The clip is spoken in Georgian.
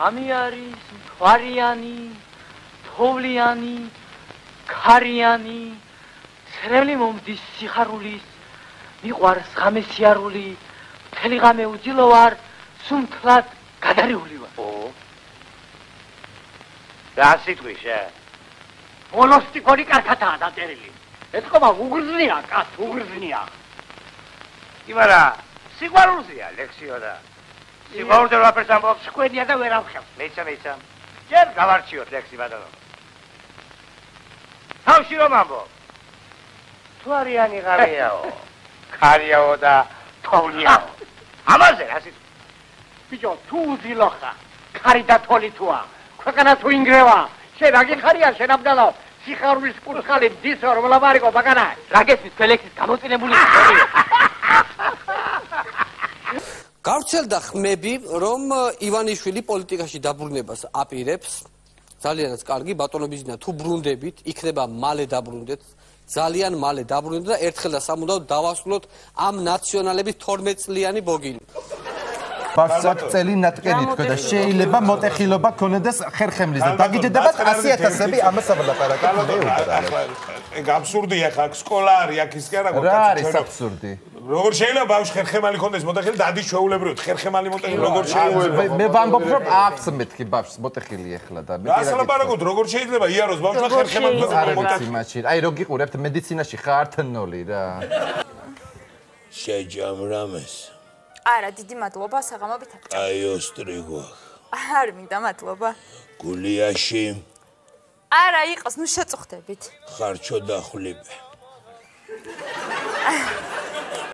ამიარის ვარიანი თოვლიანი ქარიანი ცრემლი მომდის სიხარულის მიყვარს ღამესიარული მთელი ღამე უძილო ვარ სუმთლად გადარეული ვარ რა სიტყვის მოლოსტიკორი კარგადაა დაწერილი ეთქობა უგრძნია კაც უგრძნია იმარა სიყვარულზეა ლექსიო და სიყვარულზე რაფერს ამბობს სკვენია და ვერ ამხელს მეცა ჯერ გავარჩიოთ ლექსი ბატონო თავში რომ ამბობ თუ არიანი ღამეაო ქარიაო და თოვლიაო ამაზე რა სიტყვა ბიჭო თუ უძილო ხარ ქარი და თოლი თუა ქვეყანა თუ ინგრევა შენ რა გიხარია შენ აბდალო სიხარულის კურთხალი დისო რომ ლაბარიკო ბაგანა რა გესმის ფელექსის გამოწინებული გავრცელდა ხმები, რომ ივანიშვილი პოლიტიკაში დაბრუნებას აპირებს. ძალიანაც კარგი ბატონობიზნა თუ ბრუნდებით, იქნება მალე დაბრუნდეთ, ძალიან მალე დაბრუნდეთ და ერთხელ და სამუდამოდ დავასრულოთ ამ ნაციონალების 12 წლიანი ბოგილი. ბავშვად წელი ნატკენი თქვა და შეიძლება მოტეხილობა ქონდეს ხერხემლის და დაგიჯდებათ 100,000-ები ამას აბლაპარაკეთ მე ეგ აბსურდია ხა სკოლა არის აქ ის კი არა რა არის აბსურდი როგორ შეიძლება ბავშვი ხერხემალი ქონდეს მოტეხილი დადის ჩვეულებრივად ხერხემალი მოტეხილი როგორ შეიძლება მე ვამბობ რომ აქვს მეთქი ბავშვს მოტეხილი ახლა და მე რა ლაპარაკობთ როგორ შეიძლება იაროს ბავშვს ხერხემალი მოტეხილი აი რო გიყურებთ მედიცინაში ხარ 10 რა შეჯამრამეს არა, დიდი მადლობა, საღამობით აღჭამ. აი ოსტრიგო. არ მინდა მადლობა. გულიაში. არა, იყოს, ნუ შეწუხდებით. ხარჩო დახვლიბე.